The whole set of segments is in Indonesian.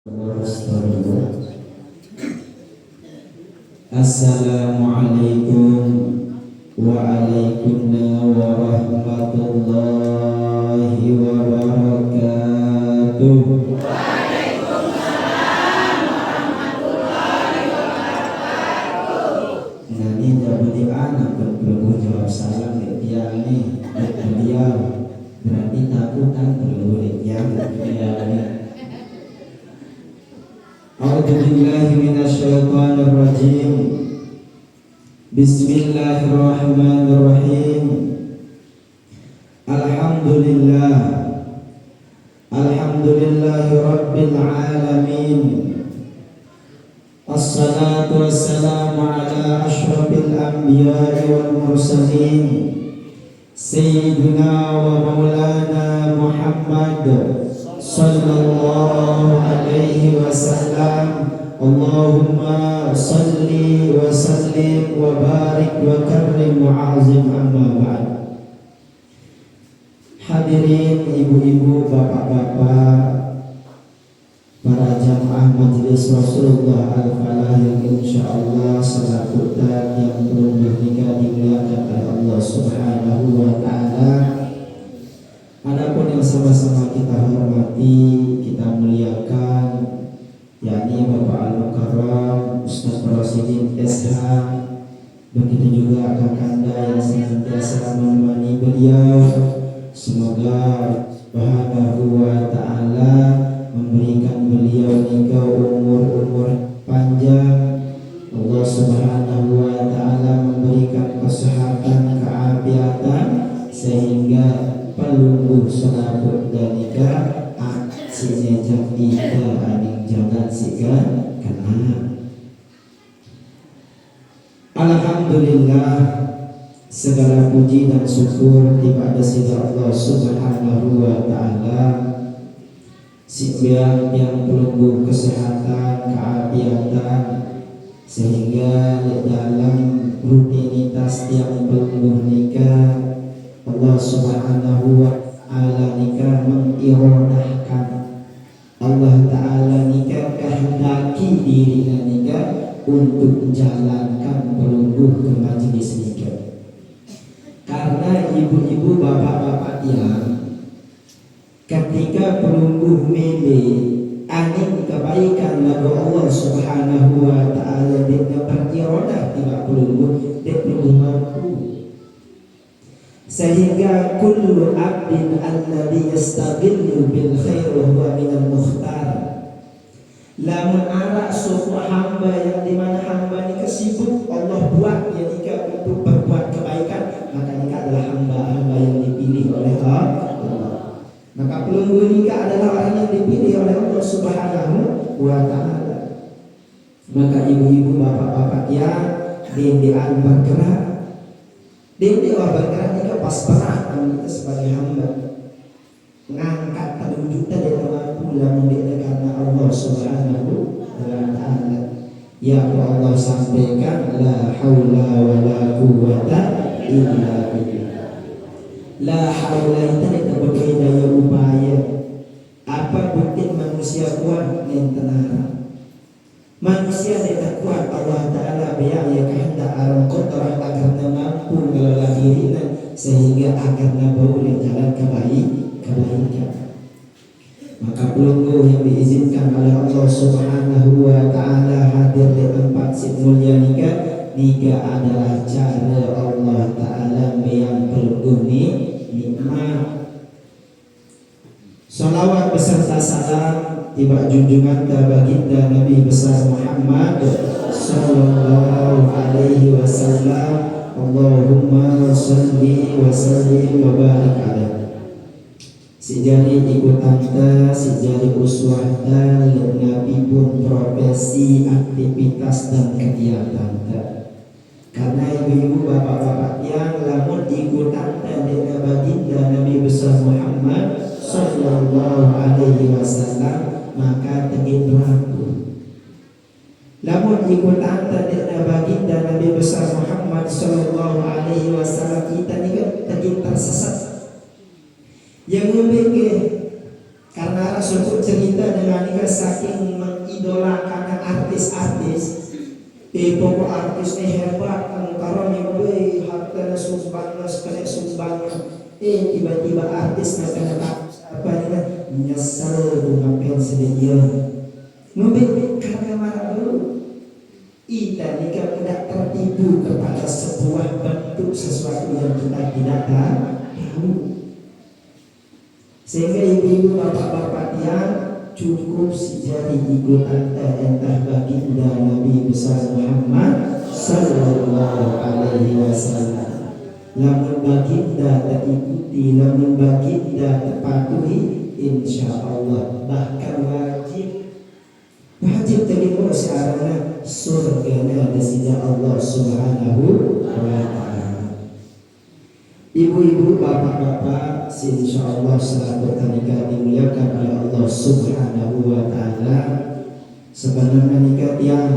Assalamualaikum waalaikumsalam warahmatullahi wabarakatuh. Nani jadi anak perlu jawab salam dia nih beliau berarti takutan perlu dia nih. A'udzubillahi minasyaitonir rajim. Bismillahirrahmanirrahim. Alhamdulillahi rabbil alamin. Assalatu wassalamu ala asyrafil anbiya'i wal mursalin Sayyidina wa maulana Muhammad sallallahu alaihi wasallam. Allahumma salli wa sallim wa barik wa karrim wa azim, amma ba'd. Hadirin ibu-ibu, bapak-bapak, para jamaah majelis Rasulullah Al-Falah yang insyaallah selaku dan yang belum bernikah dimuliakan oleh Allah Subhanahu wa taala. Adapun yang sama-sama kita hormati, kita muliakan, yakni Bapak Al-Mukarram Ustaz Rasidin SH, begitu juga kakanda yang senantiasa menemani beliau. Semoga Subhanahu wa taala memberikan beliau nikah umur panjang. Allah Subhanahu wa taala memberikan kesehatan, keafiatan, sehingga pelungguh selaput dan nikah aksinya jatita aning jangan siga kena. Alhamdulillah, segala puji dan syukur kepada Allah Subhanahu wa taala yang pelungguh kesehatan, keafiatan, sehingga dalam rutinitas yang pelungguh nikah Allah Subhanahu wa ta'ala nikah mengirodahkan, Allah ta'ala nikah kehendaki dirinya nikah untuk menjalankan pelungguh ke majelis nikah. Karena ibu-ibu, bapak-bapak yang ketika pelungguh mele angin kebaikan lagu Allah Subhanahu wa ta'ala dengan berirodah tidak pelungguh dia pelungguh mampu, sehingga kullu abdin alladhi yastaghillu bil khair wa huwa minal mukhtar. Lamun arak suku hamba yang dimana hamba ini kesibuk Allah buat dia nikah untuk berbuat kebaikan, maka nikah adalah hamba-hamba yang dipilih oleh Allah. Maka pelungguh nikah adalah orang yang dipilih oleh Allah Subhanahu wa ta'ala. Maka ibu-ibu, bapak-bapak yang dendean bergerak, dendean bergerak nikah pas berat kita sebagai hamba mengangkat terwujudnya dengan mampu lamun dia karena Allah Subhanahu wa ta'ala. Ya Allah sampaikan la haula wa la quwwata illa billah. La haula itu tidak berbagai daya upaya. Apa bukti manusia kuat yang tenara? Manusia tidak kuat, Allah Ta'ala biar ya kehendak alam kotor agar mampu mengelola dirinya sehingga agar boleh jalan kebaikan. Maka pelungguh yang diizinkan oleh Allah Subhanahu wa ta'ala hadir di tempat si mulia nikah adalah cara Allah Ta'ala yang pelungguh nikmat. Salawat beserta salam tiba junjungan baginda Nabi besar Muhammad sallallahu alaihi wasallam. Allahumma salli wa sallim wa barik alaihi. Si jari ikutan ta, si jari uswah ta, Nabi pun profesi, aktivitas dan kegiatan ta. Karena ibu-ibu, bapak-bapak yang lamun ikutan ta dengan baginda Nabi besar Muhammad sallallahu alaihi wasallam, maka tegin berlaku. Lamun ikutan ta dengan baginda Nabi besar Muhammad sallallahu alaihi wasallam, kita ni tegin tersesat. Yang lebih karena Rasul cerita dengan nika saking mengidolakan artis-artis. Pokok artis hebat, karena nih harta sumbang, sekali sumbang. Tiba-tiba artis kena apa ini nyesal dengan sedih. Mungkin karena marah dulu. Kita nikah tidak tertipu kepada sebuah bentuk sesuatu yang kita tidak tahu. Sehingga ibu-ibu bapak-bapak yang cukup sejati ikut entah baginda Nabi besar Muhammad sallallahu alaihi wasallam. Lamun baginda tak ikuti, lamun baginda terpatuhi, insya Allah bahkan wajib terima searahnya surganya ada sejak Allah subhanahu wa ta'ala. Ibu-ibu, bapak-bapak, insyaallah selalu nikah dimuliakan oleh Allah subhanahu wa ta'ala. Sebenarnya nikah tiang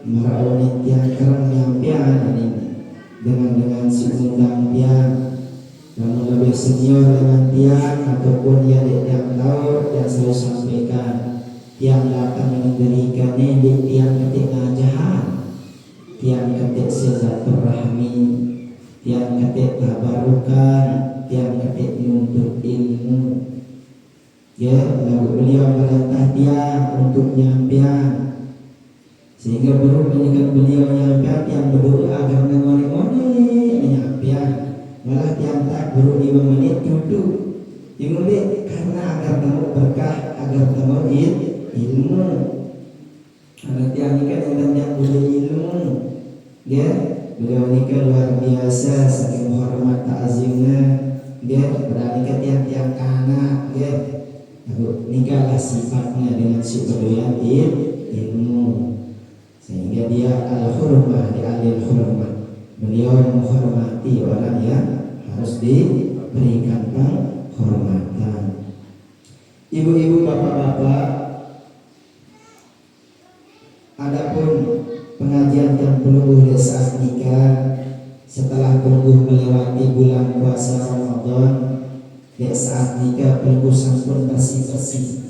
merawat tiang kerang yang pian ini dengan si undang tiang, namun lebih senior dengan tiang ataupun yang tahu yang saya sampaikan. Tiang datang memberikan ini tiang ketik ngajahan, tiang ketik silaturahmi, tiang ketik tabarukan, tiang ketik nuntut ilmu. Ya, lalu beliau merintah tiang untuk nyampian, sehingga berhubungan beliau nyampian tiang berdoa agar mengoni-ngoni nyampian. Malah tiang tak baru 5 menit duduk. Dimulai karena agar kamu berkah, agar kamu ilmu. Karena tiang nikah dengan yang punya ilmu, ya beliau nikah luar biasa saking hormat ta'zimnya, ya berani ke tiang-tiang kanak, ya nikahlah sifatnya dengan superdoyan ilmu, sehingga dia al-hurmah di alil hurmah. Beliau menghormati orang yang harus diberikan penghormatan. Ibu-ibu, bapak-bapak, adapun pengajian yang pelungguh saat nikah setelah pelungguh melewati bulan puasa Ramadan, saat nikah pelungguh sampun bersih-bersih.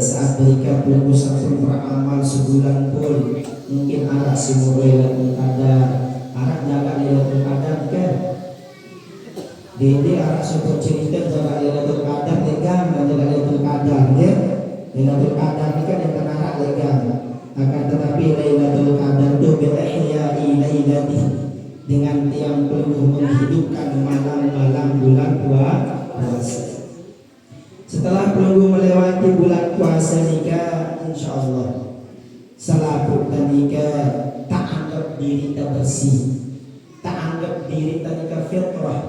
Saat nikah pelungguh sampun beramal sebulan pun, mungkin arah simul Lailatul Qadar, arah jaga Lailatul Qadar kan. Dede arah syukur cerita jaga Lailatul Qadar legang dan jaga Lailatul Qadar ya. Lailatul Qadar ini kan yang arah legang. Akan tetapi Lailatul Qadar itu bi'ihya'i lailati, dengan tiang pelungguh menghidupkan malam-malam bulan puasa. Setelah pelungguh melewati bulan puasa nikah, insyaallah salaput nikah tak anggap diri tak bersih, tak anggap diri tak nikah fitrah,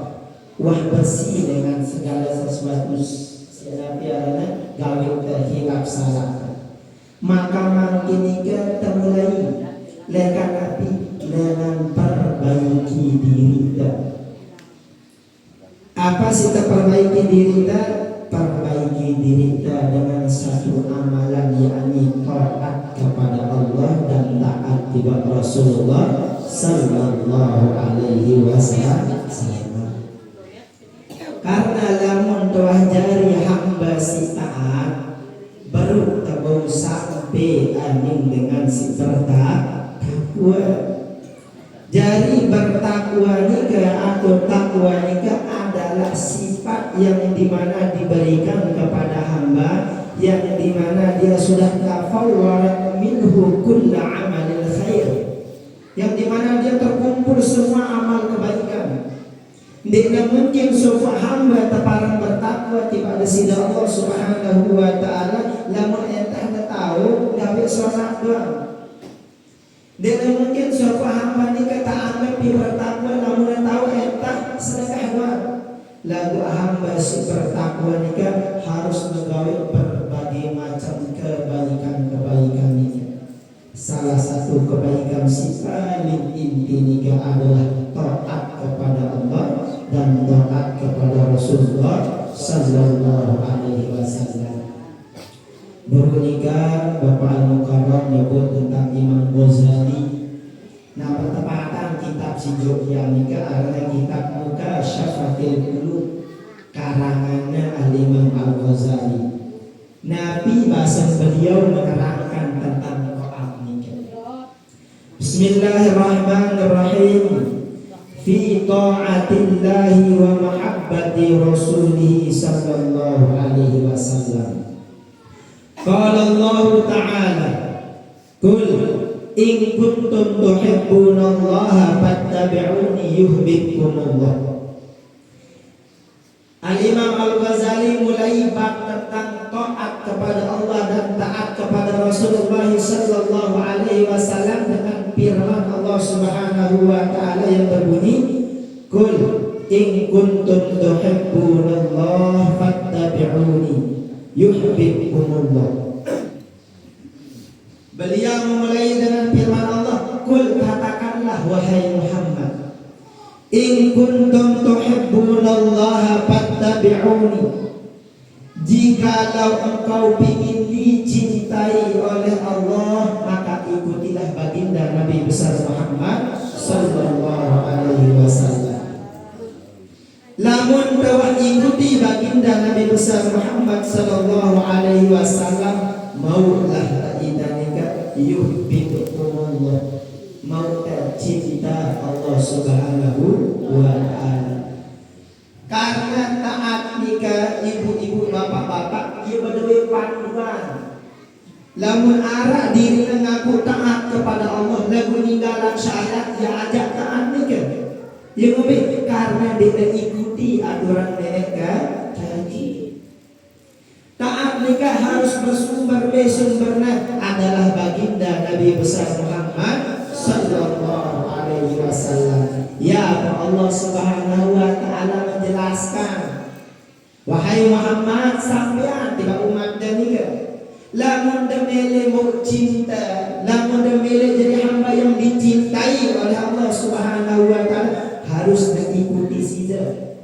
wah bersih dengan segala sesuatu sinapiarana gawin terhilap salah. Maka makin nikah termulai lekan api dengan perbaiki diri kita. Apa sih perbaiki diri kita? Perbaiki diri kita dengan satu amalan, yakni taat kepada Allah dan taat kepada Rasulullah sallallahu alaihi wasallam. Karena lamun doa jari hamba si taat baru tabung sampai aning dengan si bertakwa. Jari bertakwa nikah atau takwa nikah adalah sifat yang dimana diberikan kepada hamba, yang dimana dia sudah tafawwarat minhu kulla amalil khair, yang dimana dia terkumpul semua amal kebaikan. Tidak mungkin sebuah hamba terparang bertakwa kepada sida Allah subhanahu wa ta'ala lamun entah tahu gawe sholat doang. Tidak mungkin sebuah hamba nikah tak anggap bertakwa namun tahu entah sedekah doang. Lalu hamba si bertakwa nikah harus menggawe berbagai macam kebaikan ini. Salah satu kebaikan si paling inti nikah adalah taat kepada Allah dan taat kepada Rasulullah sallallahu alaihi wasallam. Baru nikah Bapak Al-Mukarram nyebut tentang Imam Ghazali. Nah, pertepatan kitab si Jogja nikah adalah kitab Mukasyafatil Qulub karangannya Al-Imam Al-Ghazali. Nabi bahasa beliau menerangkan tentang taat nikah. Bismillahirrahmanirrahim. Fi ta'atillahi wa mahabbati rasulih sallallahu alaihi wasallam. Qala Allah ta'ala, "Qul in kuntum tuhibbunallaha fattabi'uni yuhibbukumullah." Al-Imam Al-Ghazali mulai bab tentang taat kepada Allah dan taat kepada Rasulullah sallallahu alaihi wasallam dengan firman Allah Subhanahu wa taala yang berbunyi, "Qul in kuntum tuhibbunallaha fattabi'uni yuhibbukumullah." Beliau memulai dengan firman Allah, "Qul," katakanlah wahai Muhammad, "in kuntum tuhibbunallaha fattabi'uni." Jikalau engkau ingin dicintai oleh Allah, maka ikutilah baginda Nabi besar Muhammad sallallahu alaihi wasallam. Lamun tawah ikuti baginda Nabi besar Muhammad sallallahu alaihi wasallam, maulah idanika yuhibbukumullah, mau cinta Allah Subhanahu wa ta'ala. Karena taat nikah ibu-ibu bapak-bapak ia berdua panduan. Lamun arah diri ngaku taat kepada Allah, lagu ninggalan syahadat ya ajak taat nikah. Ia ngomong karena dia ikuti aturan mereka janji. Taat nikah harus bersumbernya adalah baginda Nabi besar Muhammad sallallahu alaihi wasallam. Ya Allah Subhanahu wa taala menjelaskan, wahai Muhammad, sampean tiba umat nikah, lamun demele mau cinta, lamun demele jadi hamba yang dicintai oleh Allah Subhanahu wa taala, harus mengikuti sida.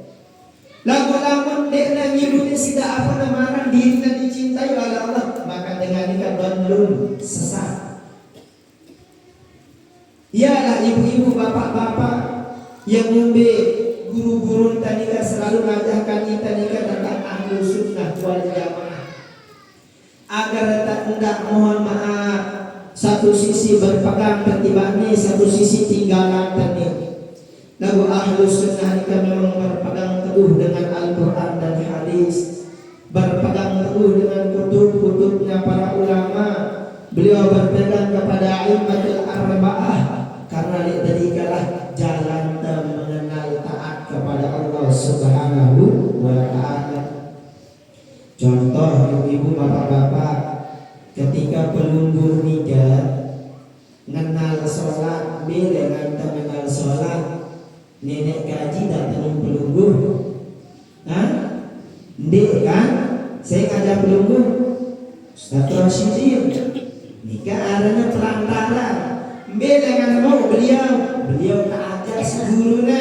Lamun dek ngikuti sida apa namaran diri dicintai oleh Allah, maka dengan nikah belum sesat. Ialah ibu-ibu bapak-bapak yang ngombe guru-guru tanika selalu mengajarkan kita nikah tentang ahlu sunnah wal jamaah, agar tak hendak mohon maaf satu sisi berpegang ketibane, satu sisi tinggalan tani. Lagu ahlu sunnah nikah memang berpegang teguh dengan Al-Quran dan hadis, berpegang teguh dengan kutub-kutubnya para ulama. Beliau berpegang kepada a'immatul arba'ah, karena diterikalah jalan mengenal taat kepada Allah Subhanahu wa ta'ala. Contoh ibu-ibu bapak-bapak, ketika pelunggur nikah mengenal sholat beda dengan mengenal sholat. Nenek gaji datang pelunggur, ndek kan? Saya ngajak pelunggur Ustaz Rasyidin nikah arahnya perantara. Beda kan mau beliau tak ajar seguruna.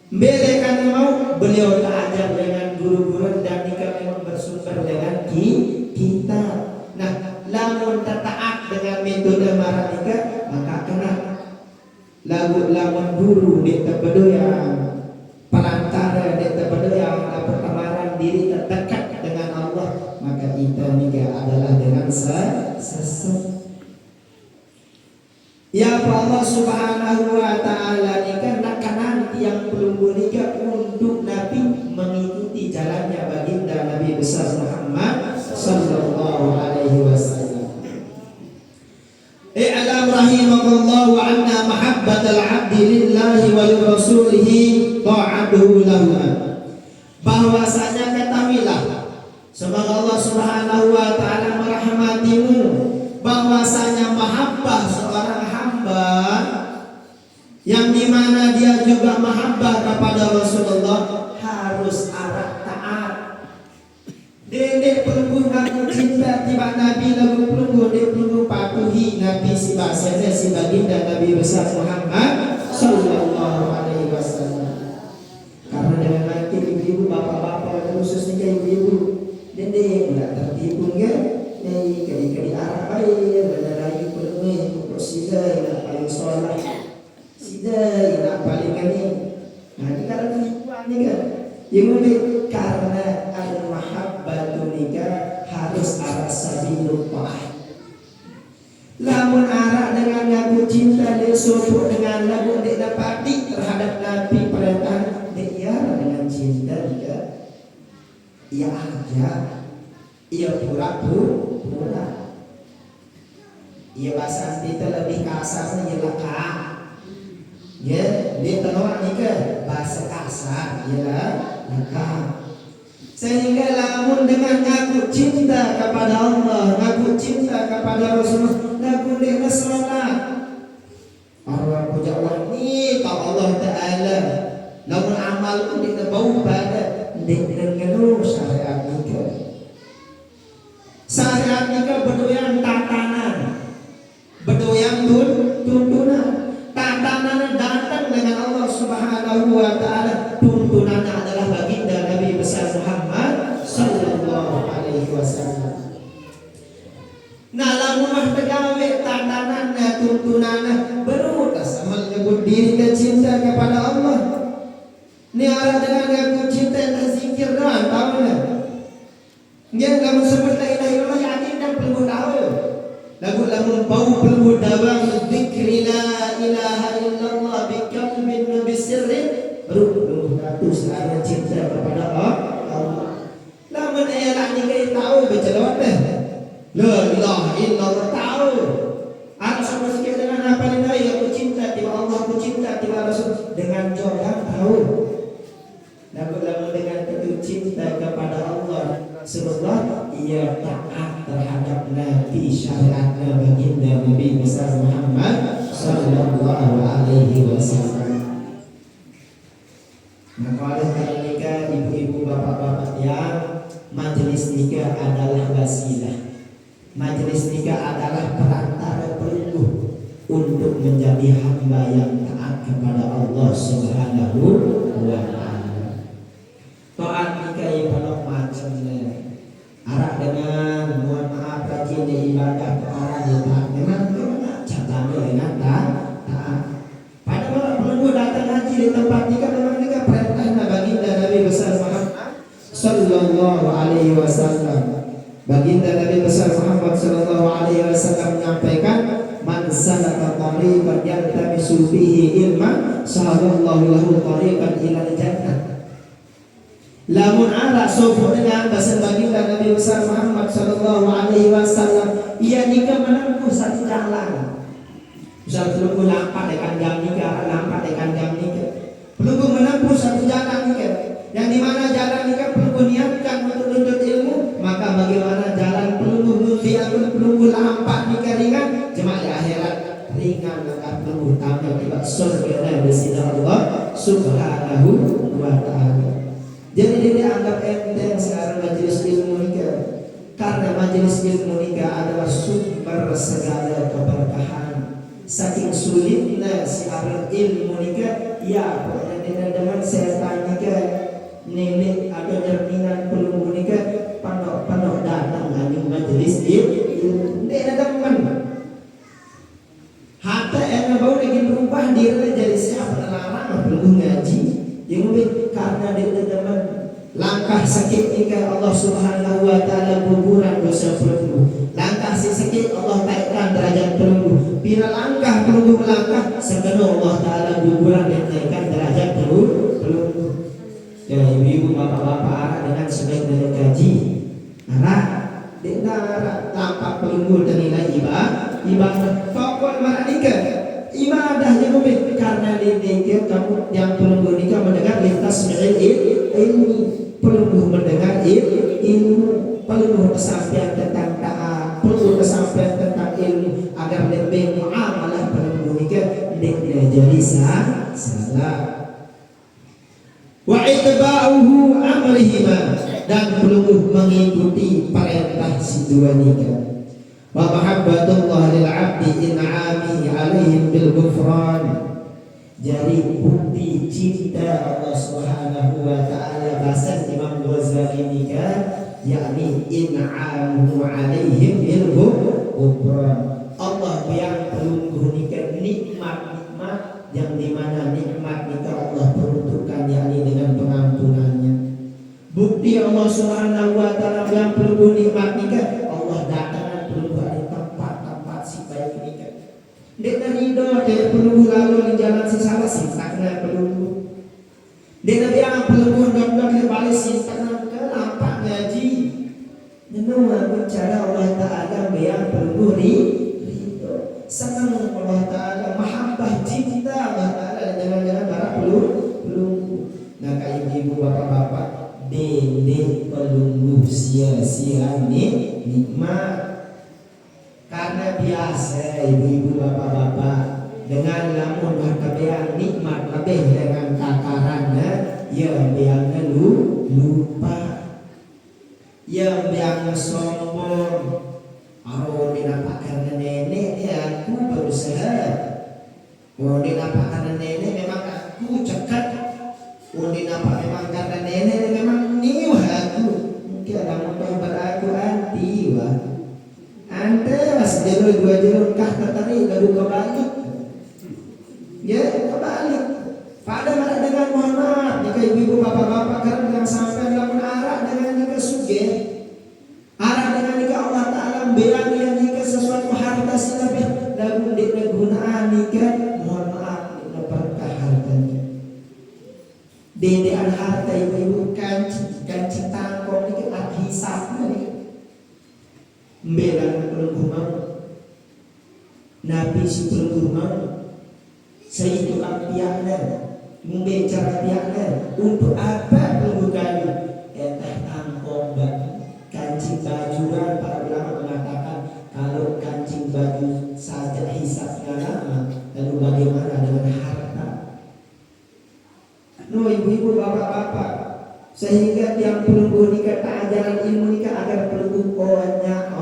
Beda kan mau beliau tak ajar dengan guru-guru, dan nikah memang bersumber dengan kita. Nah, lamun taat dengan metode marah nikah, maka kena lamun guru di tebedo yang perantara, di tebedo yang pertemanan diri terdekat dengan Allah, maka kita nikah adalah dengan sesat. Ya Allah Subhanahu wa ta'ala nikah kanan yang pelunggu nikah untuk Nabi mengikuti jalannya baginda Nabi besar Muhammad sallallahu alaihi wasallam. I'lam rahimakallah wa anna mahabbatal abdi lillahi wa li rasulihi ta'atuhu lahu. Bahwasanya ketahuilah, semoga Allah Subhanahu wa ta'ala merahmatimu, bahwasanya mahabbah seorang hamba yang dimana dia juga mahabbah kepada Rasulullah harus arah taat. Dede pelunggu ngaku cinta tiba Nabi, lagu pelunggu dede pelunggu patuhi Nabi si bahasanya si baginda Nabi besar Muhammad sallallahu alaihi wasallam. Karena dengan nanti ibu-ibu bapak-bapak khususnya ibu-ibu dede tidak tertipu kan? Kali-kali arah baik, ada lagi pelunggu kok sida yang paling sholat, sida yang paling kali. Nah ini karena tipuan nih kan, yang lebih karena al-mahabbatu nikah terus arah sabilul ta'ah. Lamun arah dengan lagu cinta dia sopo dengan lagu dia dapati terhadap Nabi perintah dia dengan cinta juga. Ia aja, ia pura-pura. Ia bahasa kita lebih kasarnya ia laka. Ya, dia tenor ni ke bahasa kasar ialah laka. Sehingga lamun dengan ngaku cinta kepada Allah, ngaku cinta kepada Rasulullah, ngaku dia salat. Allah puja Allah ni kau Allah Ta'ala. Lamun amal pun dia bau pada dengan ngelu syariat ni. Syariat ni berdoyan tatanan, berdoyan tuntunan. Tatanan datang dengan Allah Subhanahu wa Ta'ala. Tuntunannya adalah baginda Nabi besar Muhammad sallallahu alaihi wasallam. Nah, lamun tegawe tatanannya, tuntunannya berutas amal nyebut diri dan cinta kepada Allah. Ni arah dengan aku cinta dan zikir doang, tahu tak? Dia kamu sebut la ilaha illallah yakin dan perlu tahu. Lagu bau perlu dawang zikri la ilaha illallah bi qalbin wa bi sirrin perlu ratus arah cinta kepada Allah. Lamun ayat ni kita tahu bercelot dah. La ilaha illallah tahu. Aku sama sikit dengan apa ni dari aku cinta tiba Allah, aku cinta tiba Rasul dengan jodoh tahu. Lagu dengan itu cinta kepada Allah Rasulullah, ia taat terhadap Nabi syariatnya baginda Nabi besar Muhammad sallallahu alaihi wasallam. Maka oleh karena nikah, ibu-ibu bapak-bapak yang majelis nikah adalah wasilah. Majelis nikah adalah perantara pelindung untuk menjadi hamba yang taat kepada Allah Subhanahu wa Ta'ala. Taat nikah ibadah macamnya. Arah dengan mohon maaf rajin ibadah arah di taat memang catanya dengan taat. Pada orang pelindung datang haji di tempat nikah memang nikah perintahnya baginda Nabi besar Muhammad sallallahu alaihi wasallam. Baginda Nabi besar Muhammad sallallahu alaihi wasallam menyampaikan, man salaka tariqan yaltamisu fihi ilman sahalallahu lahu tariqan ila jannah. Lamun arah sopo dengan bahasa baginda Nabi besar Muhammad sallallahu alaihi wasallam, ia nikah menempuh satu jalan. Misal pelunggu lampat dekat jam nikah, lampat dekat jam nikah. Pelunggu menempuh satu jalan nikah, yang dimana jalan nikah pelunggu niatkan untuk menuntut ilmu, maka bagaimana jalan pelunggu nuti atau pelunggu lampat nikah ringan, jemaah di akhirat ringan maka pelunggu tamat tiba surga dan sida Allah Subhanahu wa Ta'ala. Jadi dia anggap enteng sekarang majelis ilmu nikah, karena majelis ilmu nikah adalah sumber segala keberkahan. Saking sulitnya siaran ilmu nikah, ya pokoknya dengan saya tanya ke nenek atau cerminan pelunggu nikah, panok datang lagi majelis ilmu. Dia ada teman. Hatta yang bau lagi berubah diri jadi siapa larang pelunggu ngaji. Yang karena dia teman langkah sakit nikah Allah Subhanahu wa Ta'ala guguran dosa pelunggu. Langkah sakit Allah taikkan derajat pelunggu. Bila langkah pelunggu melangkah, sepenuh Allah Ta'ala guguran dan taikkan derajat pelunggu. Ya ibu-ibu bapak-bapak dengan sebaik-baik gaji arah dengan tampak pelunggu dan nilai ibadah fakul nikah ibadah yang lebih karena di nikah kamu yang pelunggu nikah mendengar lintas ilmu pelunggu mendengar ilmu pelunggu kesampaian tentang taat pelunggu kesampaian tentang ilmu agar lebih muamalah pelunggu nikah tidak jadi salah. Wa itba'uhu amrihima, dan pelunggu mengikuti perintah si dua nikah. Wa mahabbatullah lil 'abdi in'ami 'alaihim bil ghufran. Jadi bukti cinta Allah Subhanahu wa Ta'ala bahasa Imam Ghazali nikah, yakni in'amuhu 'alaihim bil ghufran. Allah yang pelunggu nikah nikmat-nikmat yang dimana nikmat nikah Allah peruntukkan yakni dengan pengampunannya. Bukti Mugi Allah Subhanahu wa taala yang perlu nikmat nikah Allah datang perlu di tempat-tempat si baik nikah. Dek ridho dek perlu lalu di jalan si salah si takna perlu. Dek yang perlu dok-dok di balik si takna kenapa ngaji. Menurut cara Allah taala yang perlu ridho. Senang Allah taala mahabbah cinta Allah taala jangan-jangan barang perlu. Nah kayak ibu bapak-bapak dede pelungguh sia-sia nikmat karena biasa ibu-ibu bapak-bapak dengan lamun kabean nikmat lebih dengan takarannya yang biangnya lupa yang biangnya sombong dinapak karena nenek ya aku berusaha dinapak karena nenek memang aku cekat dinapak memang karena nenek memang niwah aku mungkin ada yang beraku anti wah ante mas jalur dua jalur kah tertarik gaduh kebalik ya kebalik pada mana dengan mohon maaf jika ibu-ibu bapak-bapak karena yang sampai dalam arah dengan nikah suge arah dengan nikah Allah Ta'ala bilang yang nikah sesuatu harta silapnya lagu digunakan nikah mohon maaf berkah hartanya dedean harta ibu-ibu kancing tangkong ini kan hisapnya nih membedakan pelengguman Nabi si pelengguman saya tukang piaknya membicara piaknya untuk apa pelengguman entah tangkong kancing bajuan para ulama mengatakan kalau kancing baju saja hisapnya lama lalu bagaimana dengan harta. No ibu-ibu bapak-bapak sehingga yang pelunggu nikah tak ajaran ilmu nikah agar pelunggu onya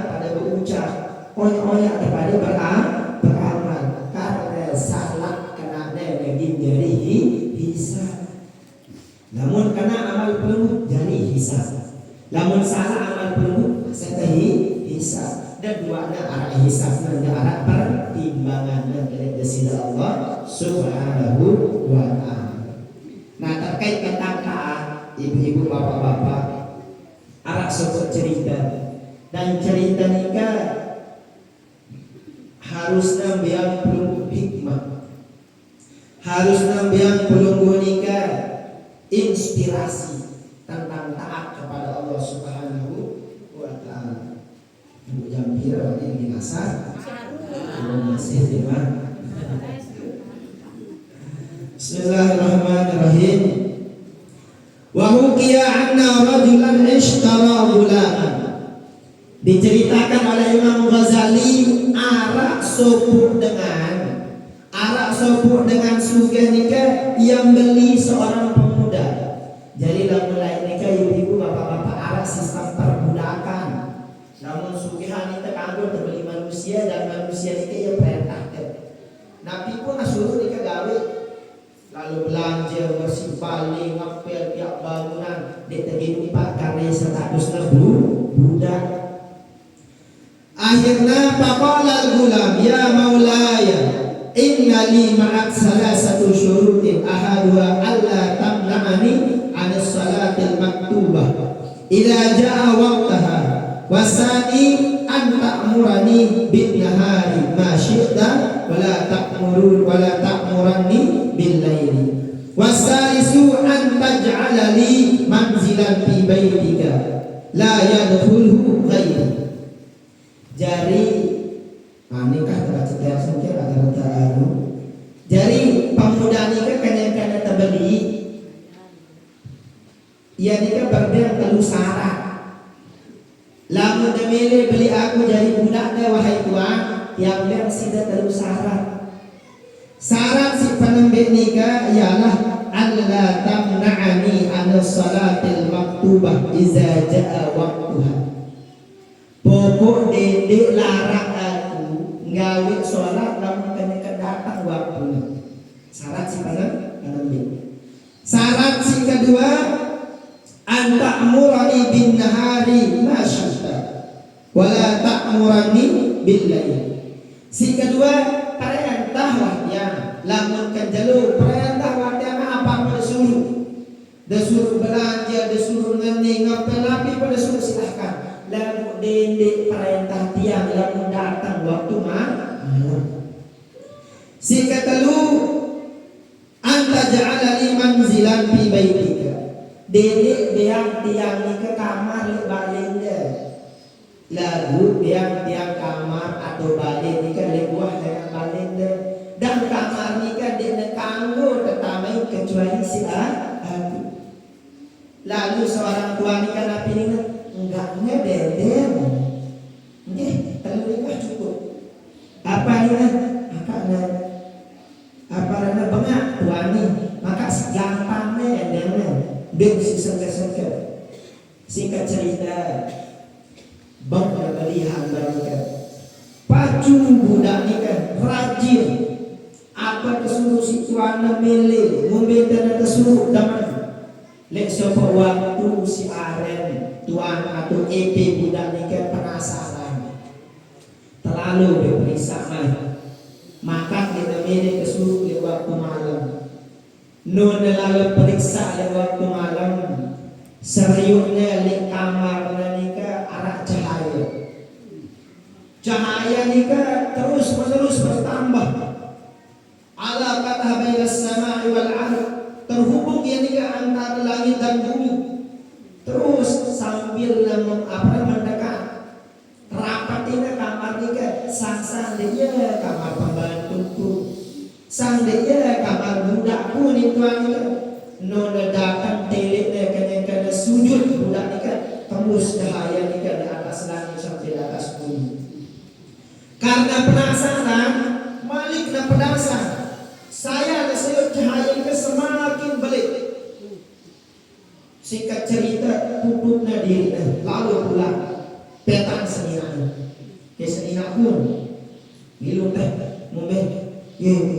pada berucap onya kepada beramal karena salah kena negin jadi hisab namun karena amal pelunggu jadi hisab namun salah amal pelunggu setelah hisab dan duanya arah hisab dan arah pertimbangan dari sisi Allah Subhanahu wa ta'ala. Nah terkait tentang ibu-ibu bapak-bapak arah sebut cerita dan cerita nikah harus nambiang pelunggu hikmah harus nambiang pelunggu nikah inspirasi tentang taat kepada Allah Subhanahu wa ta'ala. Ibu jam pira ini dinasar masih dimana. Bismillahirrahmanirrahim. Wa hukiya anna rajulan ishtara gulaman. Diceritakan oleh Imam Ghazali arak sopuk dengan sugih nikah yang beli seorang pemuda. Jadi dalam mulai nikah ibu-ibu bapak-bapak arak sistem perbudakan. Namun sugihan itu kanggo terbeli manusia dan manusia nikah yang perintah. Nabi pun suruh nikah gawe lalu belanja bersih paling ngapel tiap bangunan ditegi numpak karena statusnya budak. Akhirnya faqala al-gulam ya maulaya inna li ma'ak salasatu syurutin ahaduha alla tamna'ani 'anis salatil maktubah idza jaa waqtaha wasani an ta'murani bin nahari ma syi'ta wala ta'muranni bil laili wasalisu an taj'ala li manzilan fi baitika la yadkhuluhu ghairi. Jadi nikah terbaca tiap sungkir agar ta'alu. Jadi pemuda nikah kanya terbeli ia nikah berdiam telu syarat. Lamun demele beli aku jadi budaknya wahai tuan yang sida telu syarat. Syarat si penembik nikah ialah alla tamna'ani an salatil maktubah iza ja'a waqtuha. Pokok dedek larang aku ngawit sholat lamun kena datang waktunya. Syarat si penembik. Syarat si kedua anta murani bin nahari masyata wala ta'murani bil lail. Si kedua perintah wahya lamun kejalu perintah wahya apa disuruh menengok tetapi pada suruh silahkan. Lalu dendek perintah tiang lalu datang waktu malam. Si katalu anta ja'ala li manzilan fi baitika. Dendek biang tiang ni ke kamar le balik dia. Lalu biang tiang kamar atau balik ni ke le buah dengan balik dia. Dan kamar ni ke dia kanggo tetamai kecuali si aku. Lalu seorang tua ni kan apa ni? Enggaknya dendem. Nggih, terlalu cukup. Apa ni? Apa rana bengak tua ni? Maka gampangnya dendemnya. Dia si sengke-sengke. Singkat cerita, bangga beli hamba ni kan. Pacu budak ni kan, rajin. Apa kesuruh si tuan milih, membeda dan kesuruh daman. Lek sapa waktu si aren tuan atau EP budak ni kan penasaran. Terlalu berperiksa maka kita milih kesuruh di waktu malam. Nun lalu periksa di waktu malam. Seriusnya di kamar ni kan arah cahaya. Cahaya ni kan terus menerus bertambah. Ala kata bainas sama'i wal ardh, terhubung yang tiga antara langit dan bumi. Terus sambil mendekat rapat ini kamar tiga sang dia kamar pembantuku, sang dia kamar budakku ni tuan ni. Nona datang telik ni kena sujud budak ni kan tembus cahaya ni kan di atas langit sampai di atas bumi. Karena penasaran, Malik na penasaran. Saya ada cahaya ini semakin belik. Singkat cerita tutupnya diri lalu pulang petang senina. Ke senina pun bilung momen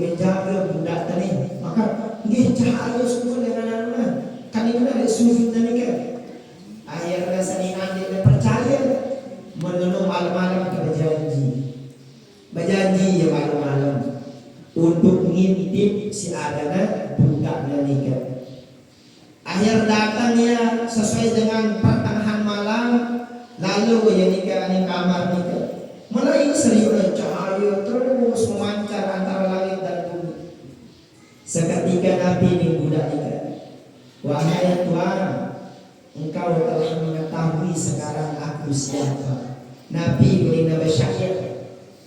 menjaga budak tadi. Maka nggih cahaya semua dengan anu kan ini ada sujud tadi kan. Akhirnya senina dia percaya menenung malam-malam ke berjanji ya malam-malam untuk ngintip si adana budaknya nikah. Akhir datangnya sesuai dengan pertengahan malam, lalu ya nikah di kamar nikah. Mulai serius cahaya terus memancar antara langit dan bumi. Seketika Nabi ini budak nikah. Wahai Tuhan, engkau telah mengetahui sekarang aku siapa. Nabi boleh bersyair.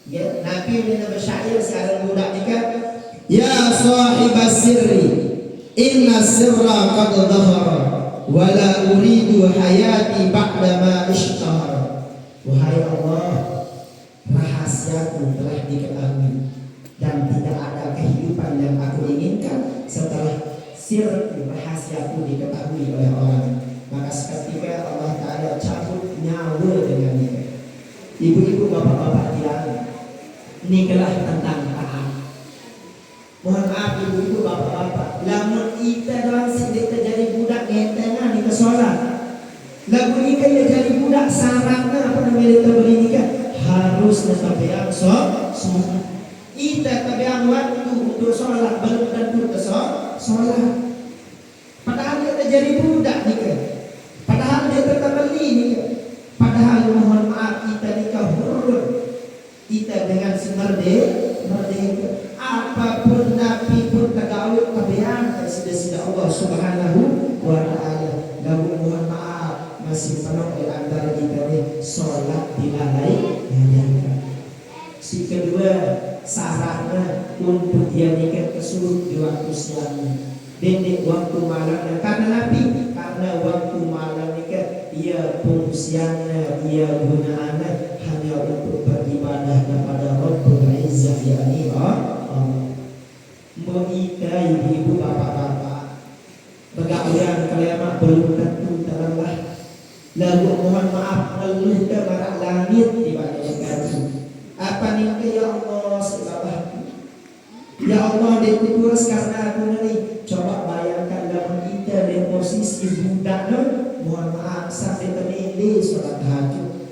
Ya, Nabi bin Basyair sekarang budak nikah. Ya sahibas sirri, inna sirra qad dhahara, wa la uridu hayati ba'da ma ishtahara. Wahai Allah, rahasiaku telah diketahui dan tidak ada kehidupan yang aku inginkan setelah sir rahasiaku diketahui oleh orang. Maka seketika Allah Ta'ala cabut nyawa dengannya. Ibu-ibu, bapak-bapak bilang nikahlah tentang taat. Mohon maaf ibu-ibu, bapak-bapak, lamun kita dalam sidik terjadi budak ngetengah nikah sholat. Lagu nikah ya jadi budak syaratnya apa namanya terbeli nikah harus terbayang sholat. Kita terbayang waktu untuk sholat belum tentu ke sholat. Padahal dia terjadi budak nikah. Padahal dia terbeli nikah. Padahal mohon maaf kita nikah huruf. Kita dengan merdeka, apapun Nabi pun tegawut kebiang sudah Allah Subhanahu wa Ta'ala. Namun mohon maaf masih penuh di antara kita ni solat dilalai. Si kedua syaratnya untuk dia nikah kesuruh di waktu siang. Dendek waktu malam karena Nabi karena waktu malam nikah ia fungsinya ia gunaannya hanya untuk beribadah kepada Rabbul Izzah yakni Allah. Menikah ibu-ibu bapak-bapak bergaulan kalimat belum tentu terlah. Lalu mohon maaf ngeluh ke barat langit di bagian gaji. Apa nikah ya Allah sebab ya Allah dikutus karena aku ni. Coba bayangkan dalam kita di posisi budak ni, mohon maaf sampai terleleh solat tahajud.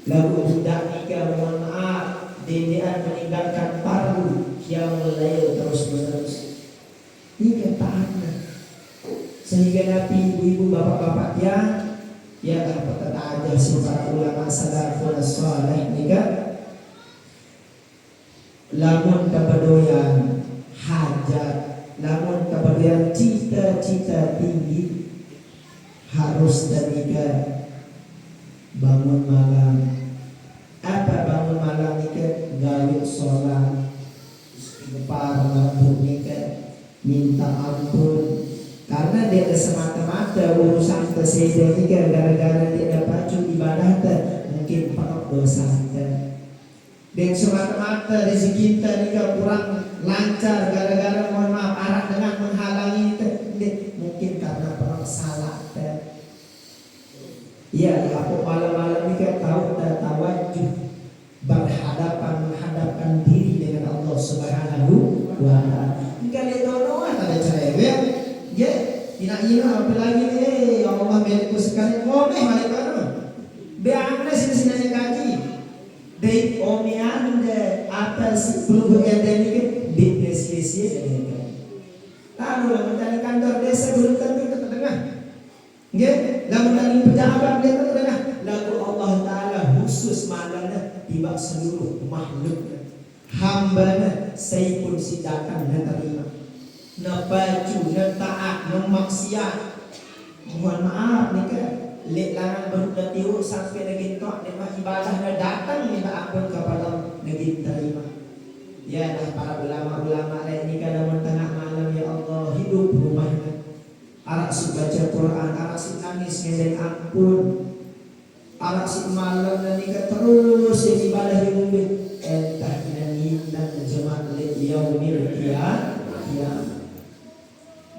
Lalu budak nikah mohon maaf dedean meninggalkan fardu yang mulai terus menerus. Ini ketaatan. Sehingga genapi ibu-ibu bapak-bapak ya dapat aja sifat ulama salafun saleh nika lamun kabadoyan hajat, lamun kabadoyan cita-cita tinggi harus danika bangun malam. Apa bangun malam nika? Gawe sholat, istighfar, nika minta ampun. Karena dia semata-mata urusan kesehatan nika gara-gara dia pacu ibadah mungkin penuh dosa. Dan semata-mata rezeki kita nika kurang lancar gara-gara mohon maaf arah dengan menghalangi mungkin karena penuh salah. Iya, aku malam-malam nika tahu tawajuh berhadapan menghadapkan diri dengan Allah Subhanahu wa taala. Enggak ledono ada cerewet. Ya, tidak ina apalagi ya Allah meliku sekali ngomeh malaikat. Beangna sini kaji. Dei omean de apa sih belum ada ni depresiasi ada. Tahu lah menteri kantor desa belum tentu terdengar. Nggih, lamun dari pejabat dia terdengar. Lalu Allah taala khusus malana tiba seluruh makhluk. Hambana saya pun sidakan dan terima. Nabaju, taat, maksiat. Mohon maaf nih kan, lek lanang baru tiu sampai lagi tok dengan ibadah datang minta ampun kepada negeri terima. Ya dah para ulama-ulama lain ni kan dalam tengah malam ya Allah hidup rumahnya. Arak si baca Quran, arak si nangis ngedeng ampun. Arak si malam dan nikah terus yang ibadah hidup. Entah nani dan jemaat lek yaumil qiyamah.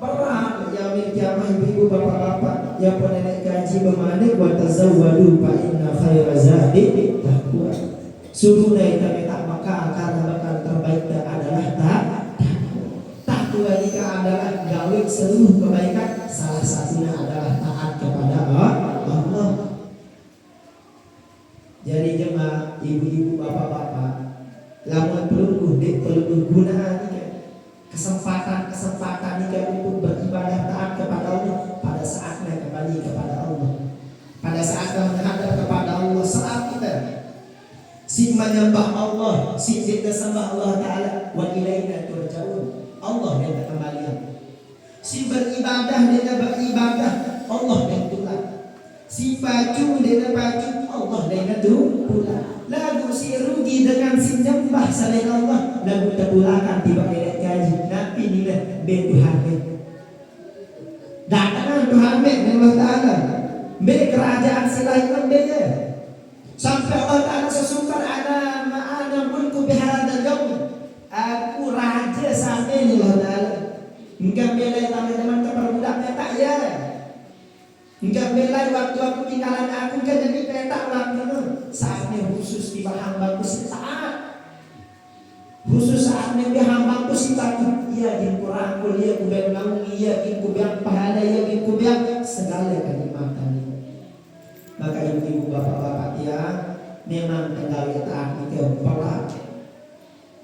Berat yaumil qiyamah ibu bapak-bapak ya pun nenek kaji bermanik wa tazawwadu fa inna khaira zadi taqwa. Suruh kita tak maka karena bakal terbaik adalah takwa ini adalah gawe seluruh kebaikan salah satunya adalah taat kepada Allah. Jadi jemaah ibu-ibu bapak-bapak lamun perlu gunaan ini kesempatan ini untuk beribadah taat kepada Allah pada saatnya kembali kepada Allah. Pada saat menghadap kepada Allah saat kita si menyembah Allah, si kita sembah Allah Ta'ala wa ilaina turja'un. Allah yang kembalian. Si beribadah dia beribadah, Allah yang tulang. Si pacu dia pacu, Allah yang tulang. Lagu si rugi dengan si nyembah selain Allah, lagu tertulakan tiba dia kaji. Nabi ni lah Tuhan ni. Datang Tuhan ni Allah Ta'ala. Be kerajaan selain dia. Sampai Allah Ta'ala sesungguh ada ma'ana mulku bihadal yaum. Aku raja sampai ni Allah Ta'ala. Engkau belai teman-teman keperbudaknya tak ya. Engkau belai waktu aku tinggalan aku kan jadi petak waktu itu. Saatnya khusus tiba hambaku setaat. Khusus saatnya dia hambaku setaat. Ia din Quran kuliah kubiang naung ia din kubiang pahala ia din kubiang segala kenikmatan ini. Maka ibu-ibu bapak-bapak ya memang tenggawi taat itu berat.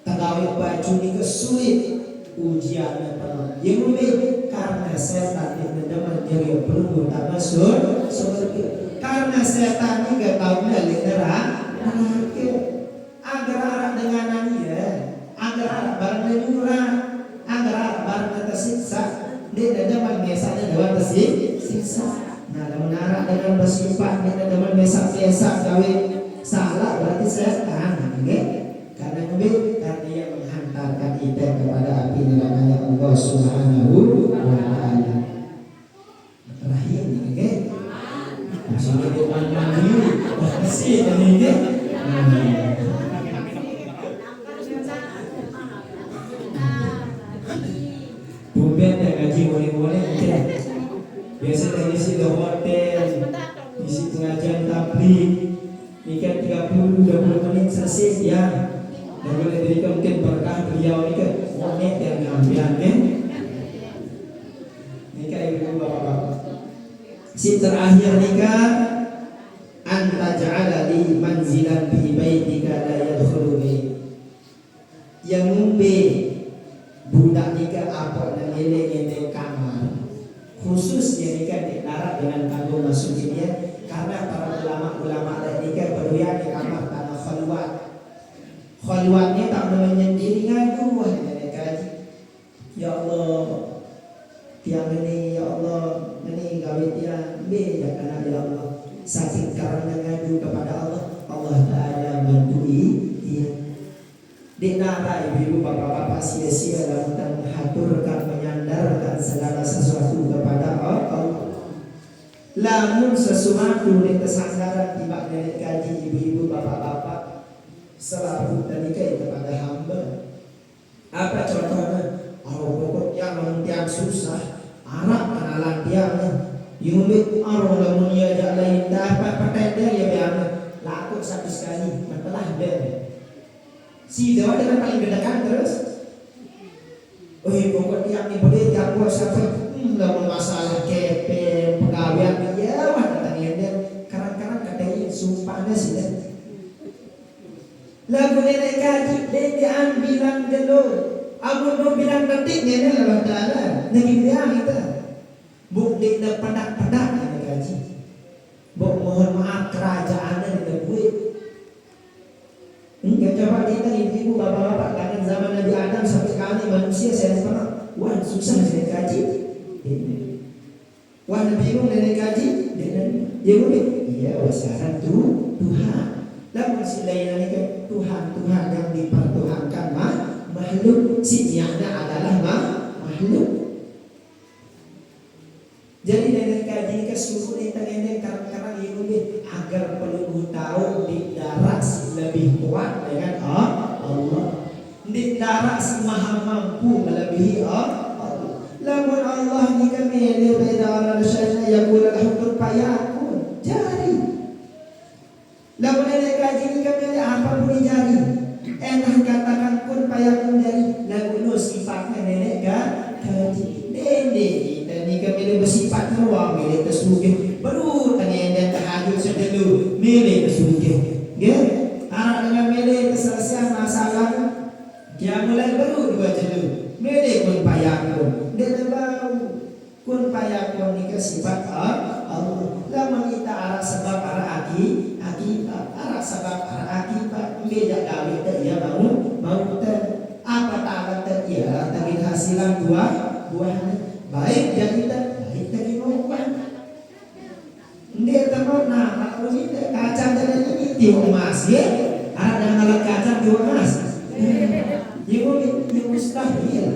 Tenggawi baju itu sulit. Ujiannya penuh. Yang lebih karena setan yang mendeman jadi peluru tak masuk surga. Karena setan ini gak tahu dari neraka. Agar arah dengan dia, agar arah barang murah, agar arah barang tersiksa. Dia deman biasanya dewan tersiksa. Nah, menarah dengan bersifat dia deman biasa gawe salah berarti setan. Karena lebih karena dia menghantarkan kita kepada api nerakanya Allah Subhanahu wa taala. Terakhir ni okey. Masih ada mandi. Masih ada ni. Bukan dah gaji boleh-boleh okey. Biasa dari isi hotel, isi pengajian tabligh. Ikan 30-20 menit selesai ya. Dan boleh diberikan mungkin berkah beliau ni ke monet yang ngambil kan. Nikah ibu bapak-bapak. Si terakhir nikah anta ja'ala li manzilan fi baitika la yadkhulu bi. Yang ngumbe budak nikah apa nang ngene-ngene kamar. Khusus yang darat dengan kanggo masukin dia karena para ulama-ulama nikah berdoa di kamar tanah khalwat. Khalwatnya tak menyendiri ngadu wah nenek kaji. Ya Allah, tiang ini ya Allah, ini gawe tiang beda karena ya Allah. Saking karena ngadu kepada Allah, Allah Ta'ala berdui dia. Dinara ibu bapak-bapak sia-sia dan haturkan menyandarkan segala sesuatu kepada Allah. Lamun sesuatu di kesandaran tiba nenek kaji ibu-ibu bapak-bapak selalu tadikai kepada hamba. Apa contohnya? Oh pokok yang tiang susah, Arab kenalan tiangnya. Yumit arong lamun ya lain dapat petender ya biarnya. Laku satu sekali, mentelah deh. Si dewa dengan paling bedakan terus. Oh pokok tiang ni boleh tiang buat sampai lamun masalah kepe pegawaian ya wah datangnya dia karang-karang katanya sumpahnya sih deh. Lagu nenek kaji dia bilang dulu. Aku mau bilang detik nenek Allah Ta'ala negeri dia kita. Bukti dan padak-padak nenek kaji. Buk mohon maaf kerajaan dan duit. Enggak coba kita ibu bapak-bapak kangen zaman Nabi Adam sampai kali manusia saya pernah wah susah nenek kaji. Wah bingung nenek kaji dengan dia boleh iya wasaran tuh Tuhan. Dan masih lain lagi Tuhan yang dipertuhankan makhluk sinianya adalah makhluk. Jadi nenek kaji kesuruh nenek karena ini agar peluru tahu di darat lebih kuat dengan Allah. Di darat si maha mampu melebihi Allah. Lamun Allah jika milih beda ala syai'na yaqulu lahu kun fayakun. Jadi. Lamun nenek kaji jika milih apa pun jari. Enak katakan kun fayakun jadi. Lagu sifatnya nenek kaji. Nenek dan jika milih bersifat ruang milih kesugih. Baru tanya dan tahajud sedelu milih kesugih. Ya. Anak dengan milih keselesaian masalah. Dia mulai baru dua jelu. Milih kun fayakun. Dia tahu kun fayakun ni sifat Allah. Lama kita arah sebab arah akibat, arah sebab arah akibat. Beda kali dia mau apa tak dia dari hasilan buahnya baik jadi baik dari buah. Dia tahu nah kalau kita kacang dan ini tiup emas ya. Ada alat kacang tiup emas. Yang mustahil.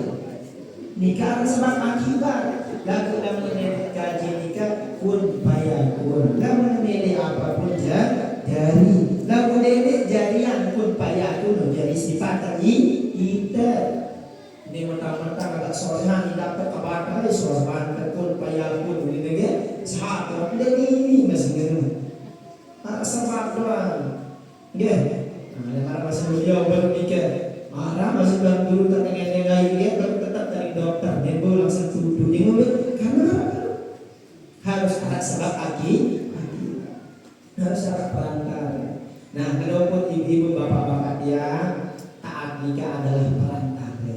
Nikah sebab akibat. Lagu dalam kaji nikah kun fayakun. Lagu nenek apapun jari. Lagu nenek jarian kun fayakun. Jadi sifat tadi kita. Ini mentang-mentang agak sorehan dapat kabar sorehan kun fayakun. Gitu kan? Sahabat dari ini masih gitu. Sebab doang. Ya. Nah, masa beliau baru nikah. Marah masih bilang dulu tak nengai dia baru tetap dari dokter dia baru langsung duduk di mobil karena harus ada sebab harus ada perantara. Nah kalaupun ibu bapak-bapak dia taat nikah adalah perantara,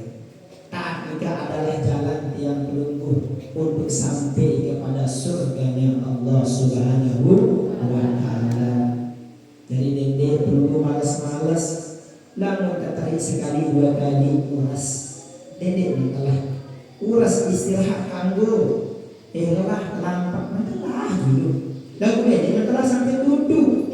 taat nikah adalah jalan yang pelungguh untuk sampai kepada surganya Allah Subhanahu wa Ta'ala. Jadi nenek pelungguh malas-malas. Namun tertarik sekali dua kali uras. Dedek telah uras istirahat kanggo. Lah lampak mentelah dulu. Lagu ini mentelah sampai duduk.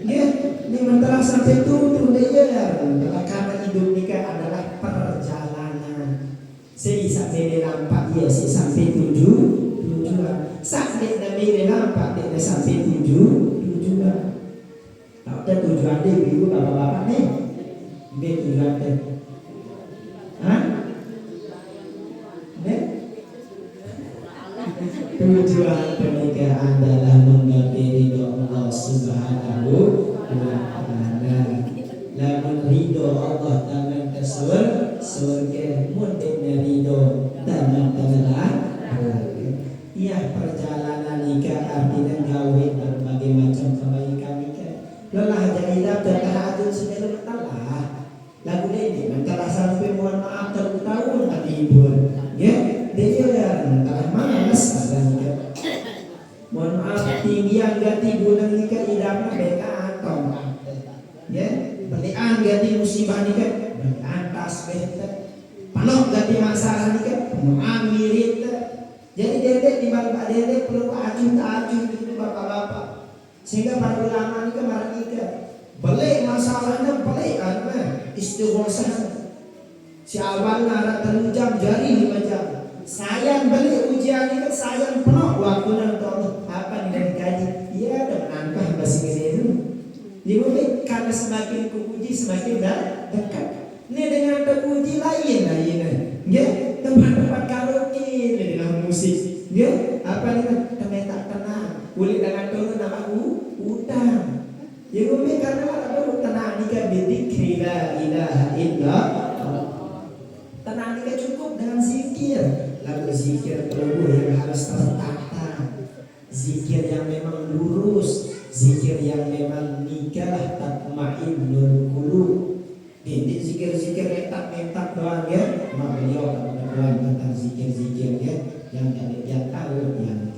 Ya, ini mentelah sampai duduk dia. Karena hidup nikah adalah perjalanan. Sampai lampak ya sampai tujuan. Sampai demi lampak dia sampai tujuan. Tak ada tujuan dia ibu bapak-bapak nih. Tujuan dia. Hah? Tujuan pernikahan adalah menggapai ridho Allah Subhanahu wa Ta'ala. Lamun ridho Allah taman ke surga, mudahnya ridho taman ke neraka. Iya perjalanan nikah artinya gawe berbagai macam kebaikan nikah. Lelah jadi dapat tahajud sendiri mentelah. Lagu ini mentelah sampai mohon maaf tahun tak libur. Ya, dia mentelah malas pada nikah. Mohon maaf, tinggian ganti bulan nikah idamnya beka atau ya, belian ganti musibah nikah belian tas beta, panok ganti masalah nikah penuh mirip. Jadi dedek di balik dedek perlu acuh itu bapak-bapak, sehingga para ulama nikah marah nikah beli masalahnya beli istighosah. Si awal nara 3 jam jari 5 jam. Sayang beli ujian ini kan sayang penuh waktunya untuk Allah. Apa nih gaji? Iya dan angka masih gede itu. Jadi karena semakin kuuji semakin dekat. Ini dengan teruji lain. Ya, tempat-tempat karaoke dengan musik. Ya, apa nih ternyata tenang. Kulit dengan turun nama utang. Jadi karena apa tenang nikah bidzikri la ilaha illallah. Tenang tidak cukup dengan zikir. Lalu zikir tubuh yang harus tertata, zikir yang memang lurus, zikir yang memang nikah tatmainnul qulub. Ini zikir-zikir mentak doang ya. Mak beliau doang tentang zikir-zikir ya, yang yang tahu yang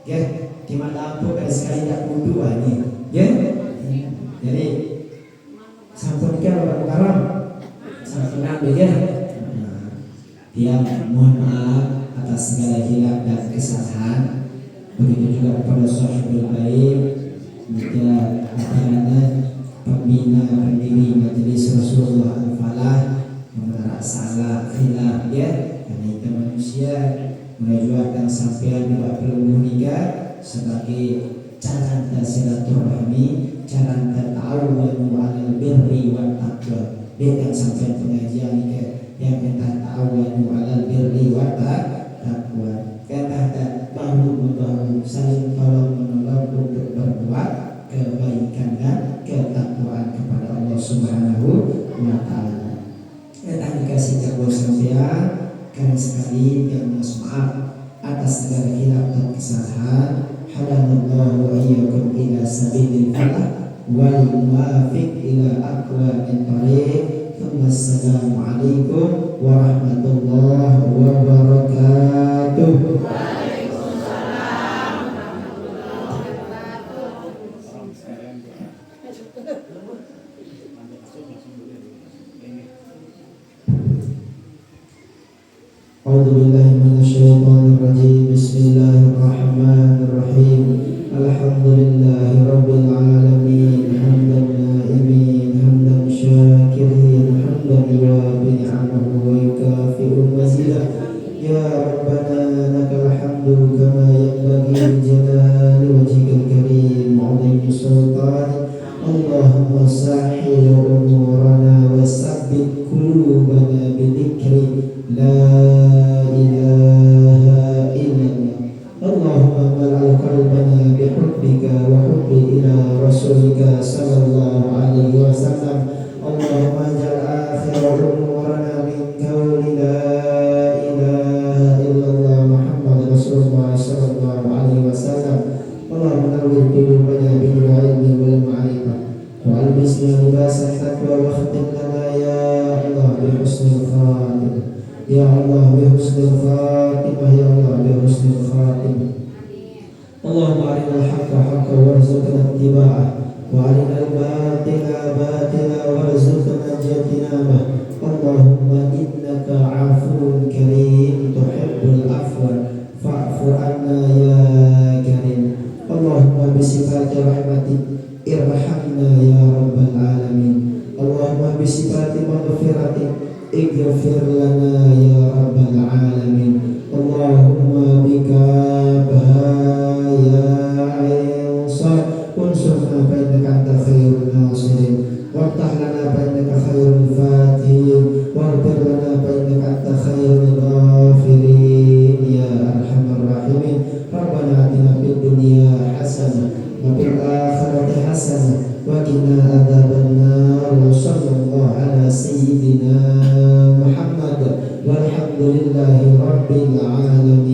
ya. Di mana aku sekali tak wudu nih ya. Jadi sampun ke orang karam, sampunan ya. Yang mohon maaf atas segala hilaf dan kesalahan. Begitu juga kepada sahibul baik, juga acaranya pembina pendiri Majelis Rasulullah Al-Falah, mengenai salah hilaf ya, karena kita manusia mengajukan sampai tidak perlu nikah sebagai cara silaturahmi, cara ta'awunu 'alal birri wat taqwa. Dengan sampai pengajian nikah yang kita ta'awanu 'alal birri wa taqwa. Kata bahu saling tolong menolong untuk berbuat kebaikan dan ketakwaan kepada Allah Subhanahu wa taala. Kita dikasih jago sampean karena sekali yang mohon maaf atas segala hilaf dan kesalahan. Hadanallahu wa iyyakum ila sabilil falah wal muwafiq ila aqwamit thariq. Wassalamualaikum warahmatullahi wabarakatuh. Waalaikumsalam warahmatullahi wabarakatuh. A'udzu billahi minasyaitonir rajim. Bismillahirrahmanirrahim. Alhamdulillahi rabbil alamin. Hamdan na'imin, hamdan syakirin, hamdan yuwafi ni'amahu wa yukafi'u mazidah. Ya Rabbana lakal hamdu kama yanbaghi li jalali wajhikal karim wa 'azimi sultanik. Allahumma sahhil umurana wa sabbit qulubana bi dzikri la ilaha illallah. Allahumma mal'al qalbana bi hubbika wa hubbi ila rasulika sallallahu alaihi wasallam. Allahumma ja'al akhir umurana min qawli la ilaha illallah Muhammad Rasulullah sallallahu alaihi wasallam. Allahumma nawwir qulubana bil ilmi wal ma'rifah wa albisna libasan taqwa wa khatim lana ya Allah bi husnil khatimah. Ya Allah bi husnil khatimah, ya Allah bi husnil khatimah. Allahumma arinal haqqa haqqan warzuqna ittiba'ah wa arinal batila batila warzuqna ijtinabah. Allahumma innaka 'afuwun karim tuhibbul afwa fa'fu 'anna ya karim. Allahumma bisifati rahmatik irhamna ya rabbal alamin. Allahumma bisifati maghfiratik ighfir lana ya rabbal alamin. Allahumma bika ya insaf unsurna fa innaka antal khairun nasirin waftah lana fa innaka khairul fatihin waghfir lana fa innaka antal khairul ghafirin ya arhamar rahimin. Rabbana atina fid dunya hasanah wa fil akhirati hasanah wa qina adzabannar. Sallallahu ala sayyidina Muhammad walhamdulillahi rabbil alamin.